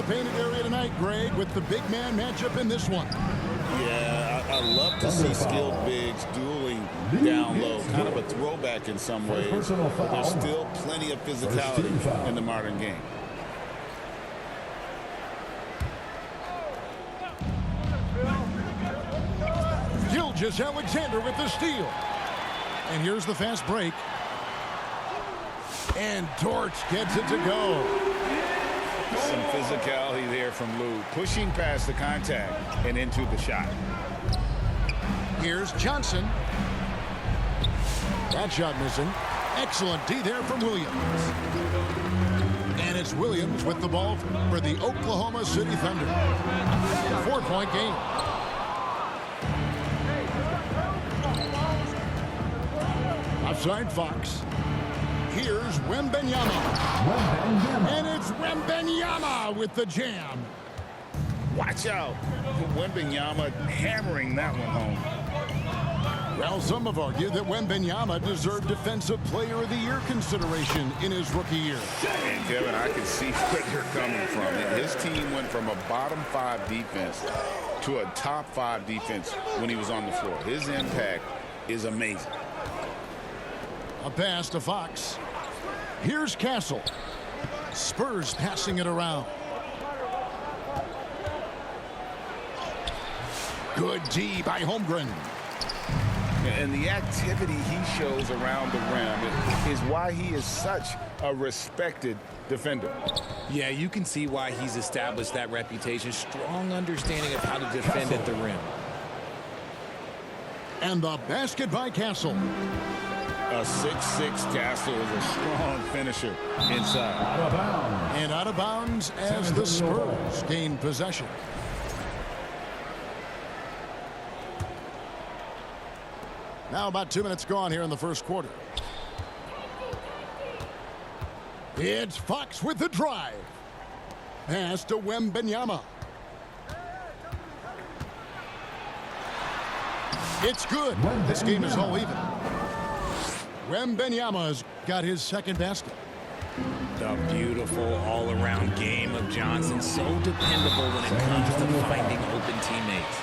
painted area tonight, Greg, with the big man matchup in this one. Yeah, I love to see skilled bigs dueling down low. Kind of a throwback in some ways. But there's still plenty of physicality in the modern game. Alexander with the steal. And here's the fast break. And Torch gets it to go. Some physicality there from Lou, pushing past the contact and into the shot. Here's Johnson. That shot missing. Excellent D there from Williams. And it's Williams with the ball for the Oklahoma City Thunder. 4-point game. Offside Fox. Here's Wembanyama. And it's Wembanyama with the jam. Watch out. Wembanyama hammering that one home. Well, some have argued that Wembanyama deserved Defensive Player of the Year consideration in his rookie year. And Kevin, I can see where you're coming from. His team went from a bottom 5 defense to a top 5 defense when he was on the floor. His impact is amazing. A pass to Fox. Here's Castle. Spurs passing it around. Good D by Holmgren. And the activity he shows around the rim is why he is such a respected defender. Yeah, you can see why he's established that reputation. Strong understanding of how to defend at the rim. And the basket by Castle. A 6'6" Castle is a strong finisher inside. And out of bounds as the Spurs gain possession. Now about 2 minutes gone here in the first quarter. It's Fox with the drive. Pass to Wembanyama. It's good. This game is all even. Wembanyama's got his second basket. The beautiful all-around game of Johnson. So dependable when it comes to finding open teammates.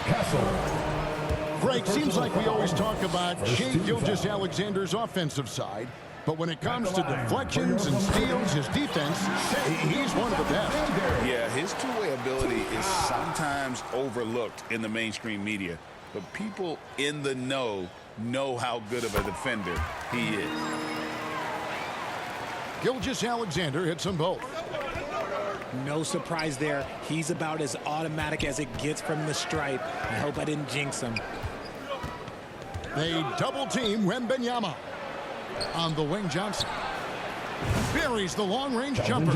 Greg, seems like we always talk about Shai Gilgeous-Alexander's offensive side, but when it comes to deflections and steals, his defense, he's one of the best. Yeah, his two-way ability is sometimes overlooked in the mainstream media, but people in the know how good of a defender he is. Gilgeous-Alexander hits them both. No surprise there. He's about as automatic as it gets from the stripe. I hope I didn't jinx him. They double team Wembanyama. On the wing, Johnson buries the long-range jumper.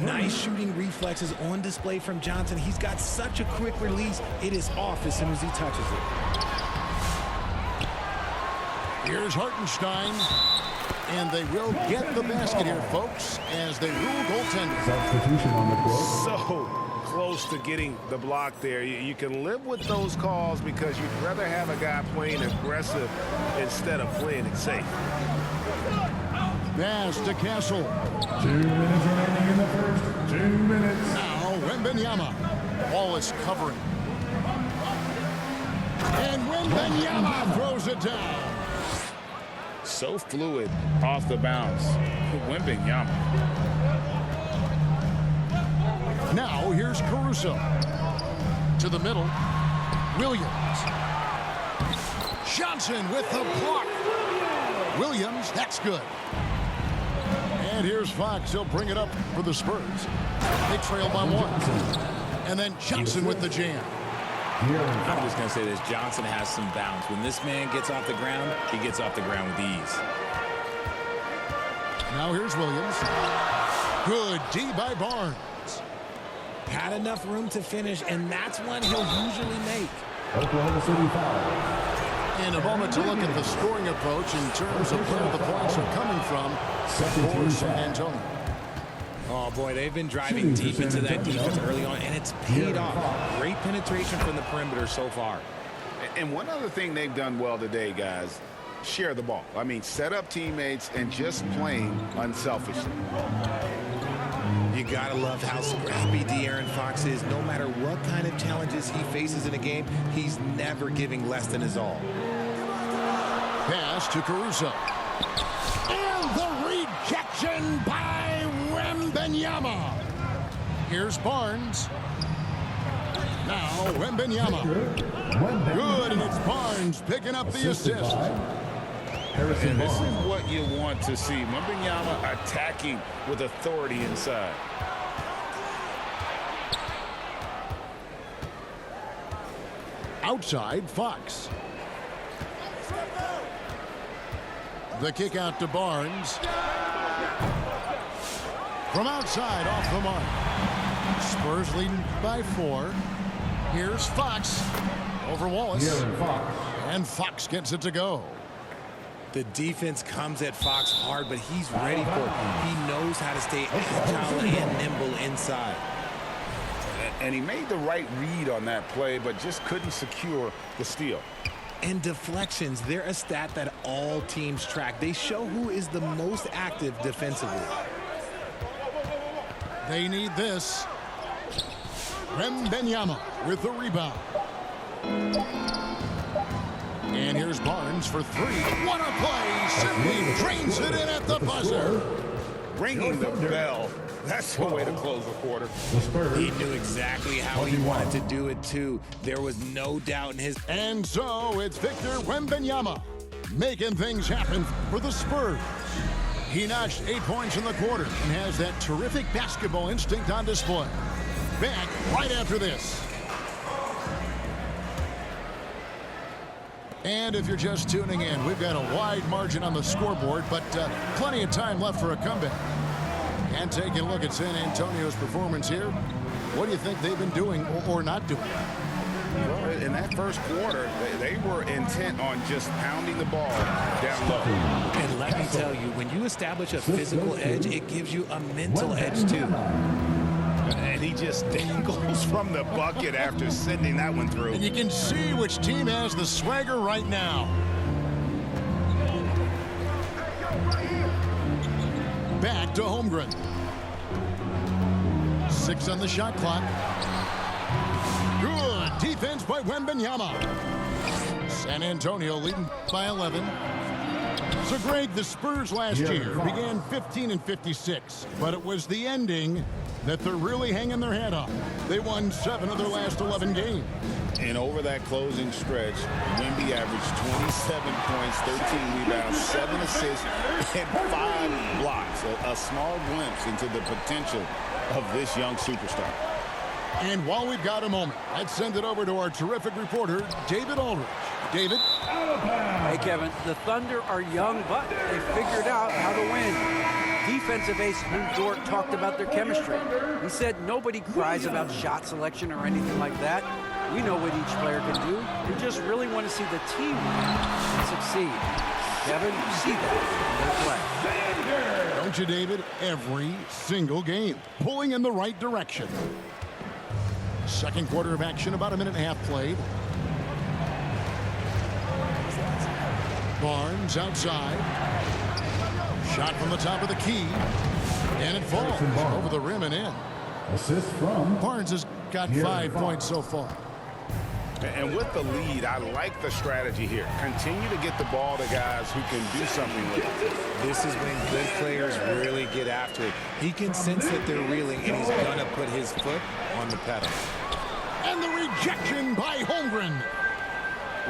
Nice shooting reflexes on display from Johnson. He's got such a quick release. It is off as soon as he touches it. Here's Hartenstein. And they will get the basket here, folks, as they rule goaltending. Substitution on the court. So close to getting the block there. You can live with those calls because you'd rather have a guy playing aggressive instead of playing it safe. Pass to Castle. 2 minutes remaining in the first. 2 minutes. Now Wembanyama. Wallace covering. And Wembanyama throws it down. So fluid off the bounce. Wembanyama. Now here's Caruso. To the middle. Williams. Johnson with the block. Williams, that's good. And here's Fox. He'll bring it up for the Spurs. They trail by 1. And then Johnson with the jam. I'm just going to say this. Johnson has some bounce. When this man gets off the ground, he gets off the ground with ease. Now here's Williams. Good D by Barnes. Had enough room to finish, and that's one he'll usually make. Oklahoma City foul. In a moment to look at the scoring approach in terms of where the points are coming from for San Antonio. Oh, boy, they've been driving deep into that defense early on, and it's paid off. Great penetration from the perimeter so far. And one other thing they've done well today, guys, share the ball. I mean, set up teammates and just playing unselfishly. You gotta love how scrappy De'Aaron Fox is. No matter what kind of challenges he faces in a game, he's never giving less than his all. Pass to Caruso. And the rejection by Wembanyama. Here's Barnes. Now Wembanyama. Good, and it's Barnes picking up the assist. And this is what you want to see. Wembanyama attacking with authority inside. Outside, Fox. The kick out to Barnes. From outside, off the mark. Spurs leading by 4. Here's Fox over Wallace. And Fox gets it to go. The defense comes at Fox hard, but he's ready for it. He knows how to stay agile and nimble inside. And he made the right read on that play, but just couldn't secure the steal. And deflections, they're a stat that all teams track. They show who is the most active defensively. They need this. Wembanyama with the rebound. And here's Barnes for 3. What a play! Simply drains it in at the buzzer. Ringing the bell. That's the way to close the quarter. He knew exactly how he wanted to do it, too. There was no doubt in his... And so it's Victor Wembanyama making things happen for the Spurs. He notched 8 points in the quarter and has that terrific basketball instinct on display. Back right after this. And if you're just tuning in, we've got a wide margin on the scoreboard, but plenty of time left for a comeback. And taking a look at San Antonio's performance here, what do you think they've been doing or not doing? Well, in that first quarter, they were intent on just pounding the ball down low. And let me tell you, when you establish a physical edge, it gives you a mental edge, too. And he just dangles from the bucket after sending that one through. And you can see which team has the swagger right now. Back to Holmgren. 6 on the shot clock. Good defense by Wembanyama. San Antonio leading by 11. So, Greg, the Spurs last year began 15-56, but it was the ending that they're really hanging their head on. They won 7 of their last 11 games. And over that closing stretch, Wemby averaged 27 points, 13 rebounds, 7 assists, and 5 blocks. A small glimpse into the potential of this young superstar. And while we've got a moment, let's send it over to our terrific reporter, David Aldridge. David? Hey, Kevin, the Thunder are young, but they figured out how to win. Defensive ace Lou Dort talked about their chemistry. He said nobody cries about shot selection or anything like that. We know what each player can do. We just really want to see the team win and succeed. Kevin, you see that in their play. Don't you, David? Every single game, pulling in the right direction. Second quarter of action, about a minute and a half played. Barnes outside. Shot from the top of the key. And it falls over the rim and in. Assist from Barnes has got 5 points so far. And with the lead, I like the strategy here. Continue to get the ball to guys who can do something with it. This is when good players really get after it. He can sense that they're reeling, and he's going to put his foot on the pedal. And the rejection by Holmgren.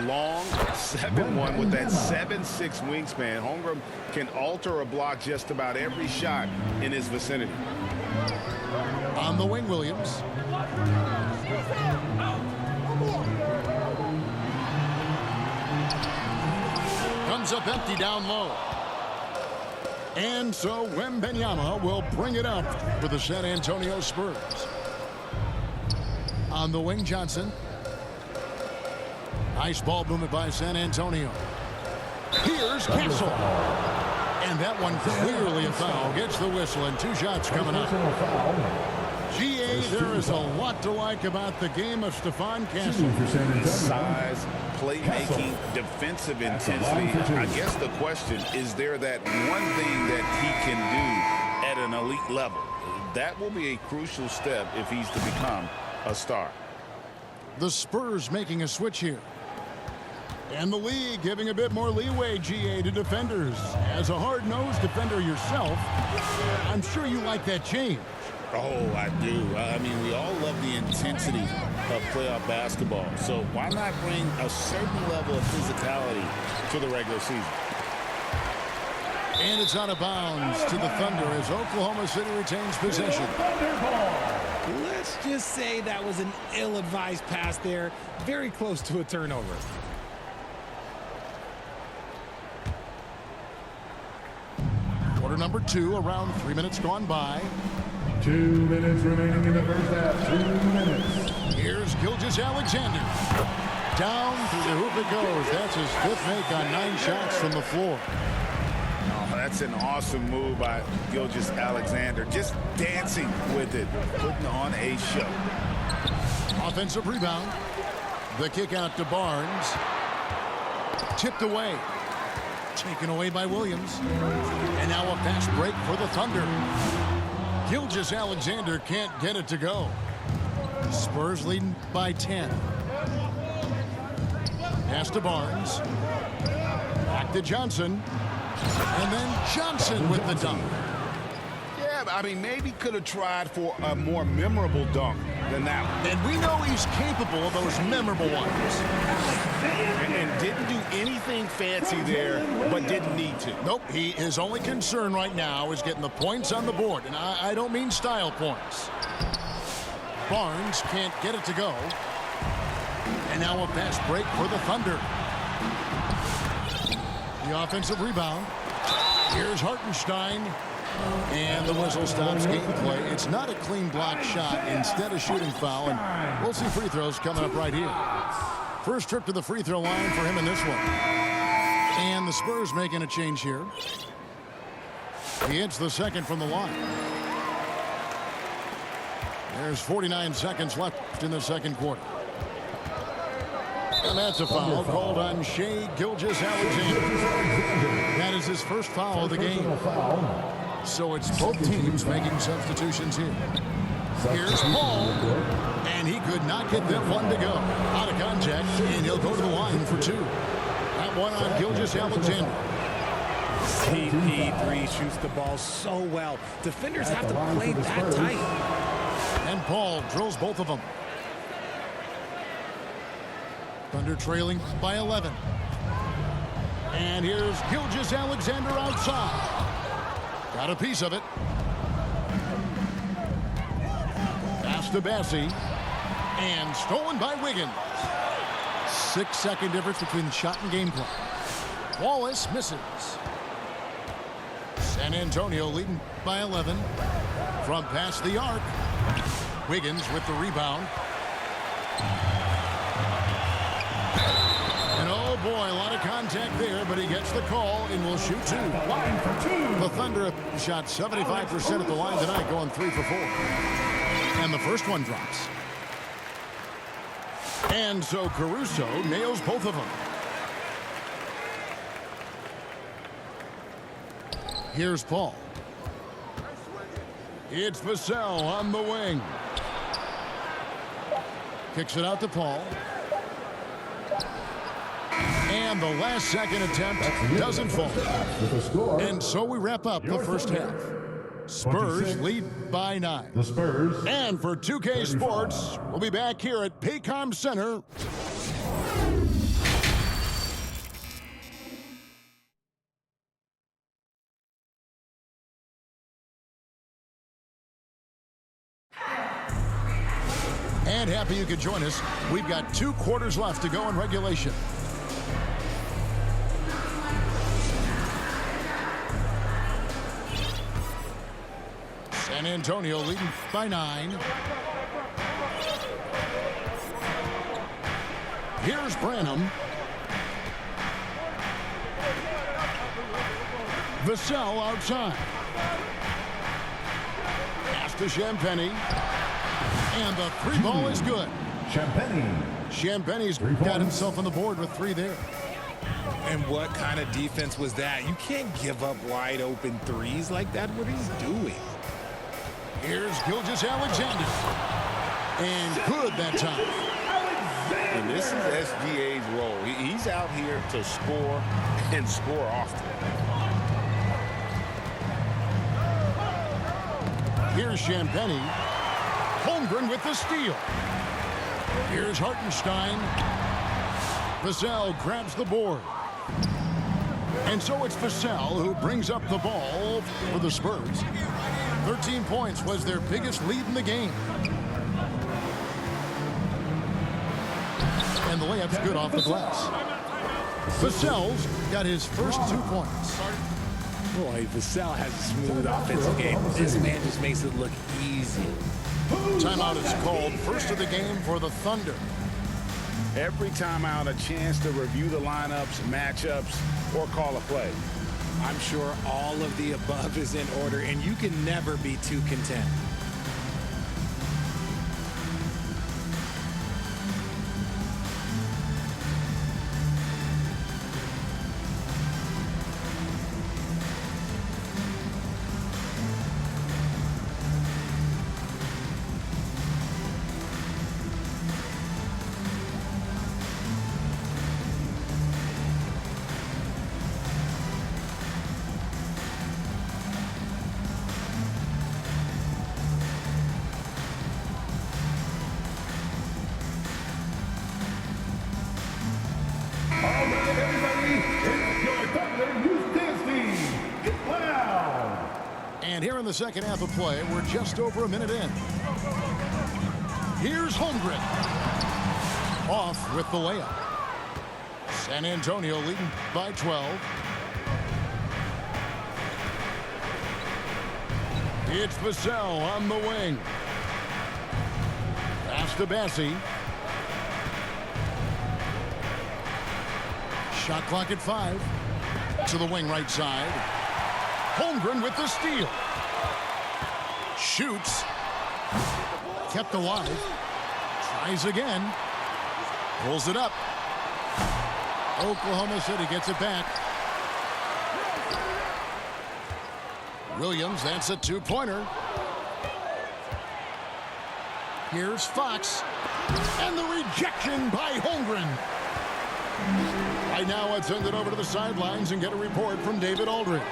Long 7-1 with that 7'6" wingspan. Holmgren can alter a block just about every shot in his vicinity. On the wing, Williams. Comes up empty down low. And so Wembanyama will bring it up for the San Antonio Spurs. On the wing, Johnson. Nice ball movement by San Antonio. Here's Castle. And that one clearly a foul. Gets the whistle and 2 shots coming up. GA, there is a lot to like about the game of Stephon Castle. Size, playmaking, defensive intensity. I guess the question, is there that one thing that he can do at an elite level? That will be a crucial step if he's to become a star. The Spurs making a switch here. And the league giving a bit more leeway, GA, to defenders. As a hard-nosed defender yourself, I'm sure you like that change. Oh, I do. I mean, we all love the intensity of playoff basketball. So why not bring a certain level of physicality to the regular season? And it's out of bounds to the Thunder as Oklahoma City retains possession. Let's just say that was an ill-advised pass there. Very close to a turnover. Quarter number 2, around 3 minutes gone by. 2 minutes remaining in the first half. 2 minutes. Here's Gilgeous-Alexander. Down through the hoop it goes. That's his 5th make on 9 shots from the floor. Oh, that's an awesome move by Gilgeous-Alexander. Just dancing with it, putting on a show. Offensive rebound. The kick out to Barnes. Tipped away. Taken away by Williams. And now a fast break for the Thunder. Gilgeous-Alexander can't get it to go. Spurs leading by 10. Pass to Barnes. Back to Johnson. And then Johnson with the dunk. Yeah, I mean, maybe could have tried for a more memorable dunk than that one. And we know he's capable of those memorable ones. And didn't do anything fancy there, but didn't need to. Nope, his only concern right now is getting the points on the board. And I don't mean style points. Barnes can't get it to go. And now a fast break for the Thunder. The offensive rebound. Here's Hartenstein. And the whistle stops gameplay. It's not a clean block shot, instead a shooting foul. And we'll see free throws coming up right here. First trip to the free throw line for him in this one. And the Spurs making a change here. He hits the second from the line. There's 49 seconds left in the second quarter. And that's a foul called on Shai Gilgeous-Alexander. That is his first foul of the game. So it's both teams making substitutions here. Here's Paul. And he could not get that one to go. Out of contact, and he'll go to the line for 2. That one on Gilgeous-Alexander. CP3 shoots the ball so well. Defenders have to play that tight. And Paul drills both of them. Thunder trailing by 11. And here's Gilgeous-Alexander outside. Got a piece of it. Pass to Bassie. And stolen by Wiggins. 6-second difference between shot and game clock. Wallace misses. San Antonio leading by 11. From past the arc. Wiggins with the rebound. And oh boy, a lot of contact there, but he gets the call and will shoot 2. The Thunder have shot 75% at the line tonight, going 3 for 4. And the first one drops. And so Caruso nails both of them. Here's Paul. It's Vassell on the wing. Kicks it out to Paul. And the last second attempt doesn't fall. And so we wrap up the first half. Spurs lead by 9. The Spurs. And for 2K Sports, we'll be back here at Paycom Center. And happy you could join us. We've got 2 quarters left to go in regulation. San Antonio leading by 9. Here's Branham. Vassell outside. Pass to Champagnie. And the 3 ball is good. Champagnie's got himself on the board with 3 there. And what kind of defense was that? You can't give up wide open threes like that. What are you doing? Here's Gilgeous-Alexander. And good that time. And this is SGA's role. He's out here to score and score often. Here's Champagny. Holmgren with the steal. Here's Hartenstein. Vassell grabs the board. And so it's Vassell who brings up the ball for the Spurs. 13 points was their biggest lead in the game. And the layup's good off the glass. Vassell's got his first 2 points. Boy, Vassell has a smooth offensive game. This man just makes it look easy. Timeout is called, first of the game for the Thunder. Every timeout, a chance to review the lineups, matchups, or call a play. I'm sure all of the above is in order, and you can never be too content. And here in the second half of play, we're just over a minute in. Here's Holmgren. Off with the layup. San Antonio leading by 12. It's Vassell on the wing. Pass to Bassi. Shot clock at 5. To the wing right side. Holmgren with the steal. Shoots. Kept alive. Tries again. Pulls it up. Oklahoma City gets it back. Williams, that's a two-pointer. Here's Fox. And the rejection by Holmgren. Right now, let's send it over to the sidelines and get a report from David Aldridge.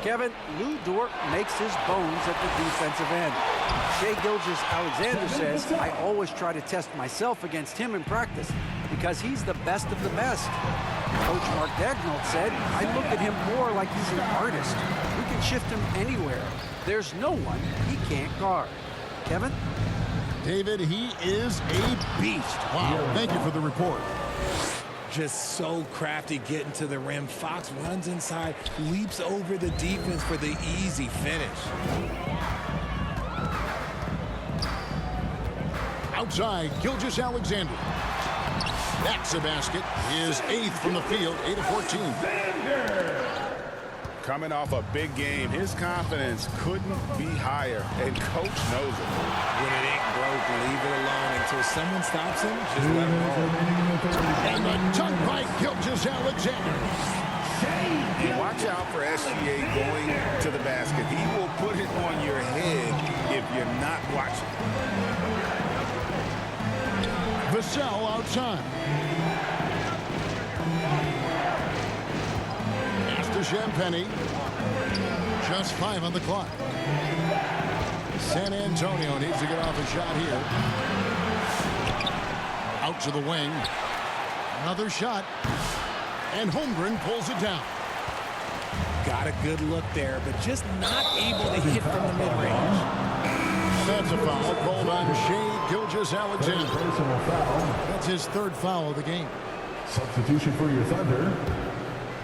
Kevin, Lou Dort makes his bones at the defensive end. Shai Gilgeous-Alexander says, I always try to test myself against him in practice because he's the best of the best. Coach Mark Daigneault said, I look at him more like he's an artist. We can shift him anywhere. There's no one he can't guard. Kevin? David, he is a beast. Wow, thank you for the report. Just so crafty getting to the rim. Fox runs inside, leaps over the defense for the easy finish. Outside, Gilgeous-Alexander. That's a basket. His 8th from the field, 8 of 14. Coming off a big game, his confidence couldn't be higher, and coach knows it. When it ain't broke, leave it alone until someone stops him. Just let him roll. And the dunk by Gilgeous-Alexander. And watch out for SGA going to the basket. He will put it on your head if you're not watching. Vassell outside. Pass to Champagny. Just 5 on the clock. San Antonio needs to get off a shot here. Out to the wing. Another shot. And Holmgren pulls it down. Got a good look there, but just not able to hit from the mid-range. That's a foul called on Shai Gilgeous-Alexander. Personal foul. That's his 3rd foul of the game. Substitution for your Thunder.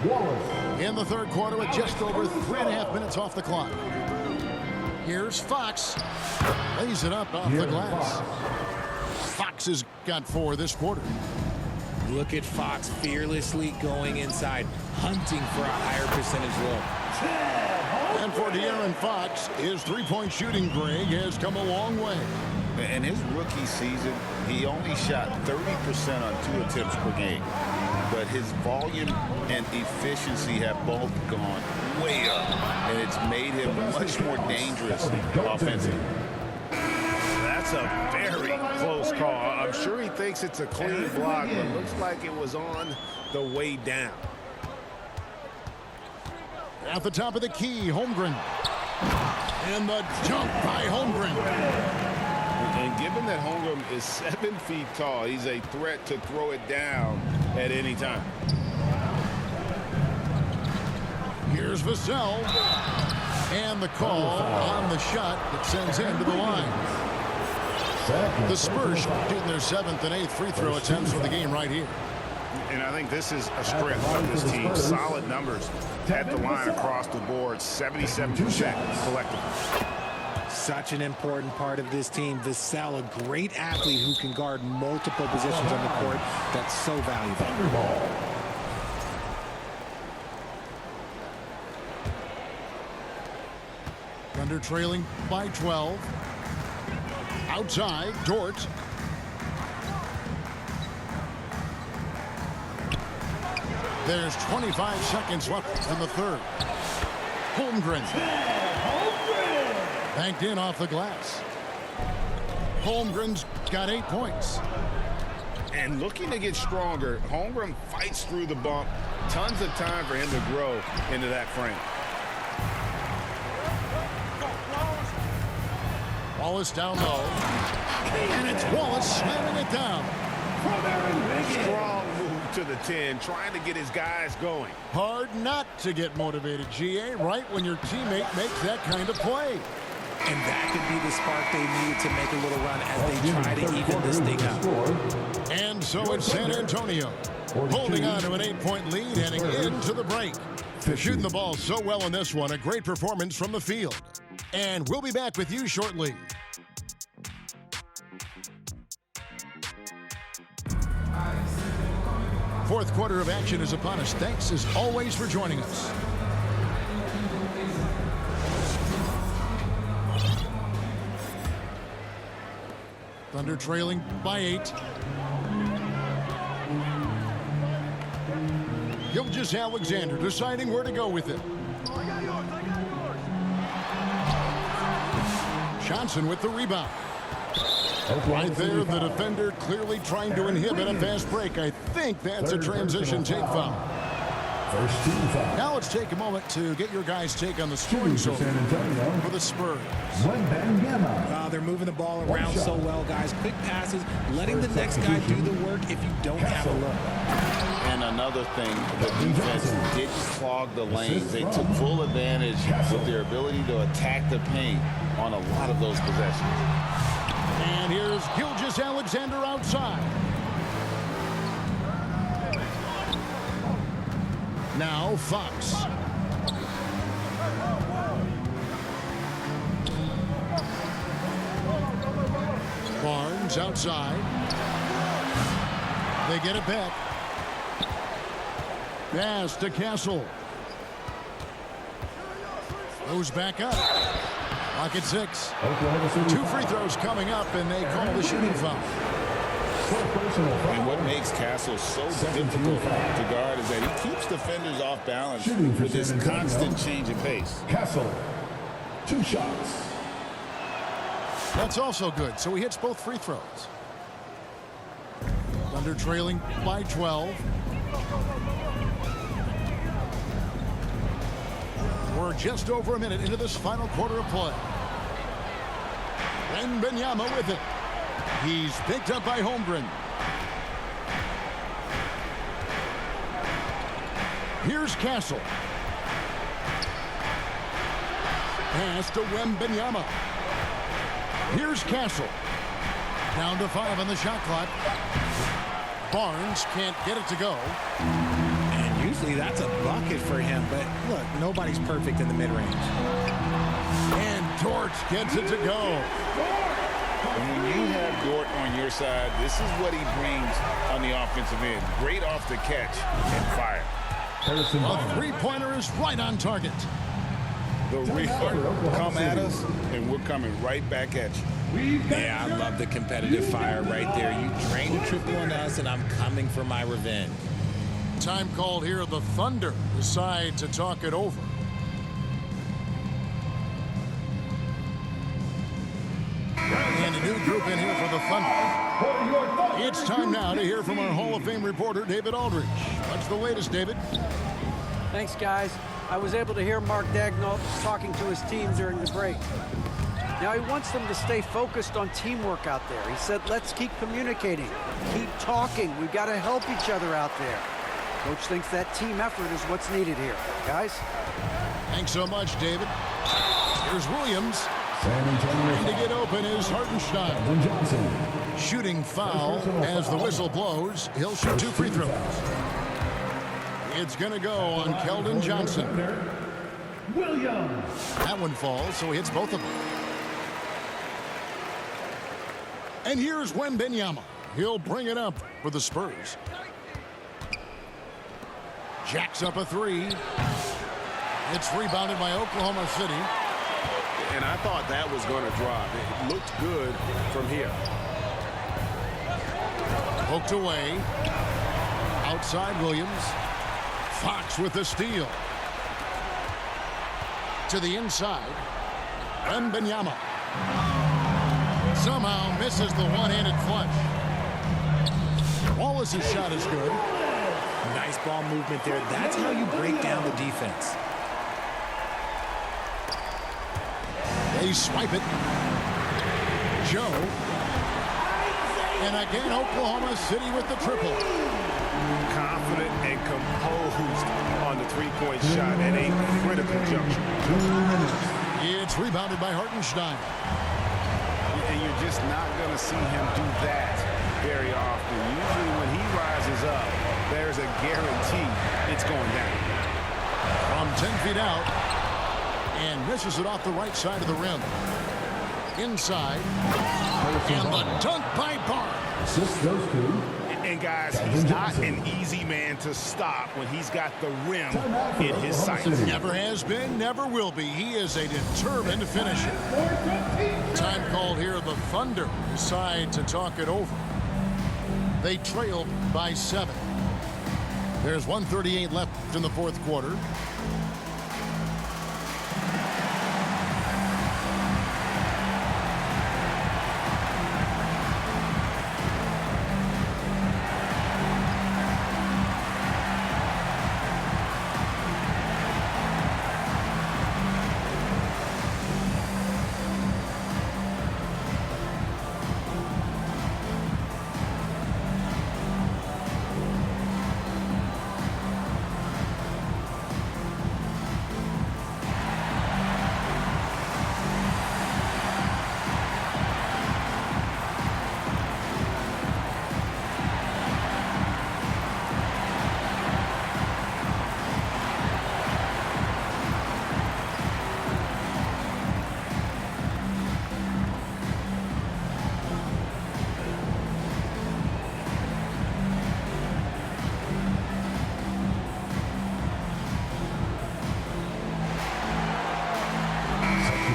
Wallace. In the 3rd quarter with just over 3.5 minutes off the clock. Here's Fox. Lays it up off the glass. Fox has got 4 this quarter. Look at Fox fearlessly going inside, hunting for a higher percentage look. And for De'Aaron Fox, his three-point shooting, Greg, has come a long way. In his rookie season, he only shot 30% on 2 attempts per game. But his volume and efficiency have both gone way up, and it's made him much more dangerous offensively. That's a very close call. I'm sure he thinks it's a clean block, but it looks like it was on the way down. At the top of the key, Holmgren. And the jump by Holmgren. And given that Holmgren is 7 feet tall, he's a threat to throw it down at any time. Here's Vassell. And the call on the shot that sends him to the line. The Spurs shooting their 7th and 8th free throw attempts for the game right here. And I think this is a strength of this team. Solid numbers at the line across the board, 77% collectively. Such an important part of this team. Vassell, a great athlete who can guard multiple positions on the court. That's so valuable. Thunder trailing by 12. Outside, Dort. There's 25 seconds left in the third. Holmgren. Banked in off the glass. Holmgren's got 8 points. And looking to get stronger, Holmgren fights through the bump. Tons of time for him to grow into that frame. Wallace down low. And it's Wallace slamming it down. Strong move to the 10, trying to get his guys going. Hard not to get motivated, GA, right when your teammate makes that kind of play. And that could be the spark they need to make a little run as they try to even this thing up. And so it's San Antonio holding on to an 8-point lead heading into the break. They're shooting the ball so well in this one. A great performance from the field. And we'll be back with you shortly. Fourth quarter of action is upon us. Thanks as always for joining us. Thunder trailing by 8. Gilgeous-Alexander deciding where to go with it. Johnson with the rebound. Right there, the defender clearly trying to inhibit a fast break. I think that's a transition take foul. First team foul. Now let's take a moment to get your guys' take on the scoring For total San Antonio, for the Spurs. They're moving the ball around so well, guys. Quick passes, letting the next guy do the work if you don't have a look. And another thing, the defense didn't clog the lanes. They took full advantage with their ability to attack the paint on a lot of those possessions. And here's Gilgeous-Alexander outside. Now Fox. Barnes outside. They get it back. Pass to Castle. Goes back up. Lock at 6. 2 free throws coming up, and they call the shooting foul. And what makes Castle so difficult to guard is that he keeps defenders off balance with this constant change of pace. Castle, 2 shots. That's also good, so he hits both free throws. Thunder trailing by 12. We're just over a minute into this final quarter of play. Wembanyama with it. He's picked up by Holmgren. Here's Castle. Pass to Wembanyama. Here's Castle. Down to 5 on the shot clock. Barnes can't get it to go. And usually that's a bucket for him, but look, nobody's perfect in the mid-range. And Dort gets it to go. And when you have Dort on your side, this is what he brings on the offensive end. Great off the catch and fire. A three-pointer is right on target. The real come at us, and we're coming right back at you. Yeah, I love the competitive fire right there. You drained a triple on us, and I'm coming for my revenge. Time called here. The Thunder decide to talk it over. New group in here for the Thunder. It's time now to hear from our Hall of Fame reporter, David Aldridge. What's the latest, David? Thanks, guys. I was able to hear Mark Daigneault talking to his team during the break. Now, he wants them to stay focused on teamwork out there. He said, let's keep communicating, keep talking. We've got to help each other out there. Coach thinks that team effort is what's needed here. Guys? Thanks so much, David. Here's Williams. San Antonio. Trying to get open is Hartenstein. Johnson. Shooting foul as the whistle blows. He'll shoot 2 free throws. It's going to go on Keldon Johnson. Williams. That one falls, so he hits both of them. And here's Wembanyama. He'll bring it up for the Spurs. Jacks up a 3. It's rebounded by Oklahoma City. And I thought that was going to drop. It looked good from here. Poked away. Outside Williams. Fox with the steal. To the inside. Wembanyama. Somehow misses the one-handed flush. Wallace's shot is good. Nice ball movement there. That's how you break down the defense. They swipe it. Joe. And again, Oklahoma City with the triple. Confident and composed on the three-point shot at a critical juncture. It's rebounded by Hartenstein. And you're just not going to see him do that very often. Usually when he rises up, there's a guarantee it's going down. From 10 feet out. And misses it off the right side of the rim. Inside. And the dunk by Barnes. This goes to. And guys, he's not an easy man to stop when he's got the rim in his sights. Never has been, never will be. He is a determined finisher. Time called here. The Thunder decide to talk it over. They trailed by 7. There's 1:38 left in the fourth quarter.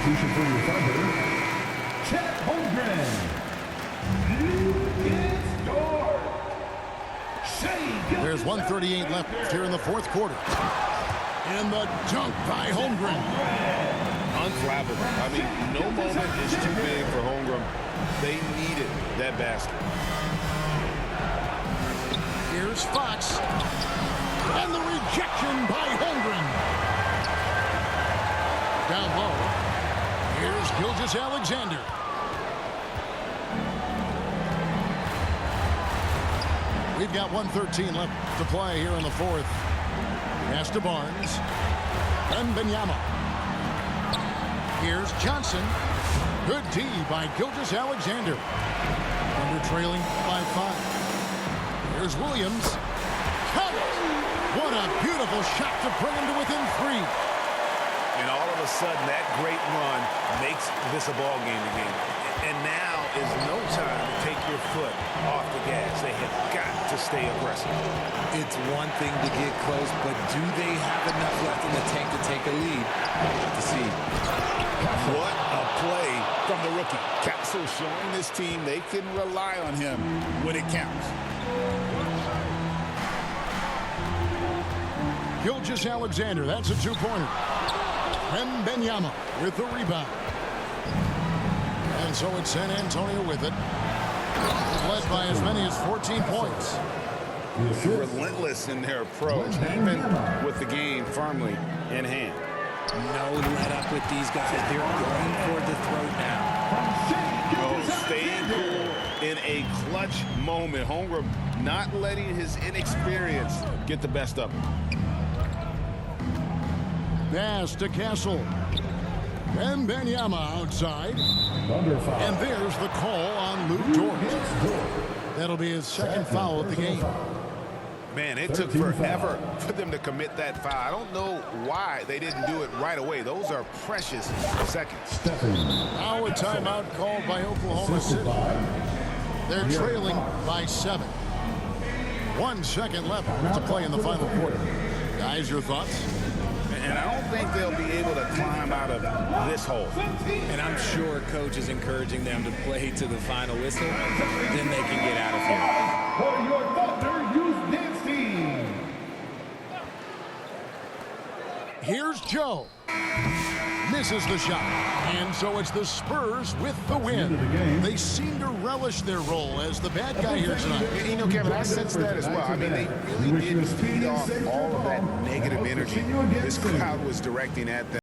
Substitution for your Thunder. Chet Holmgren. There's 1:38 left here in the fourth quarter. And the dunk by Holmgren. Unflappable. I mean, no moment is too big for Holmgren. They needed that basket. Here's Fox. And the rejection by Holmgren. Down low. Here's Gilgeous-Alexander. We've got 1:13 left to play here in the fourth. Pass to Barnes. Wembanyama. Here's Johnson. Good D by Gilgeous-Alexander. Under trailing by 5. Here's Williams. Cut it! What a beautiful shot to bring him to within 3. And all of a sudden, that great run makes this a ball game again. And now is no time to take your foot off the gas. They have got to stay aggressive. It's one thing to get close, but do they have enough left in the tank to take a lead? We'll have to see. What a play from the rookie. Capsule showing this team they can rely on him when it counts. Gilgeous-Alexander, that's a 2-pointer. Wembanyama with the rebound. And And so it's San Antonio with it. Led by as many as 14 points. Relentless in their approach, even with the game firmly in hand. No let up with these guys. They're going for the throat now. Oh, staying cool in a clutch moment. Holmgren not letting his inexperience get the best of him. Pass to Castle. And Benyama outside. And there's the call on Luke Dort. That'll be his second foul of the game. Man, it took forever for them to commit that foul. I don't know why they didn't do it right away. Those are precious seconds. Now a timeout called by Oklahoma City. They're trailing by 7. 1 second left to play in the final quarter. Guys, your thoughts? And I don't think they'll be able to climb out of this hole. And I'm sure coach is encouraging them to play to the final whistle. Then they can get out of here. For your Thunder Youth Dance Team. Here's Joe. Misses the shot. And so it's the Spurs with the win. They seem to relish their role as the bad guy here tonight. You know, Kevin, I sense that as well. I mean, they really did feed off all of that negative energy this crowd was directing at them.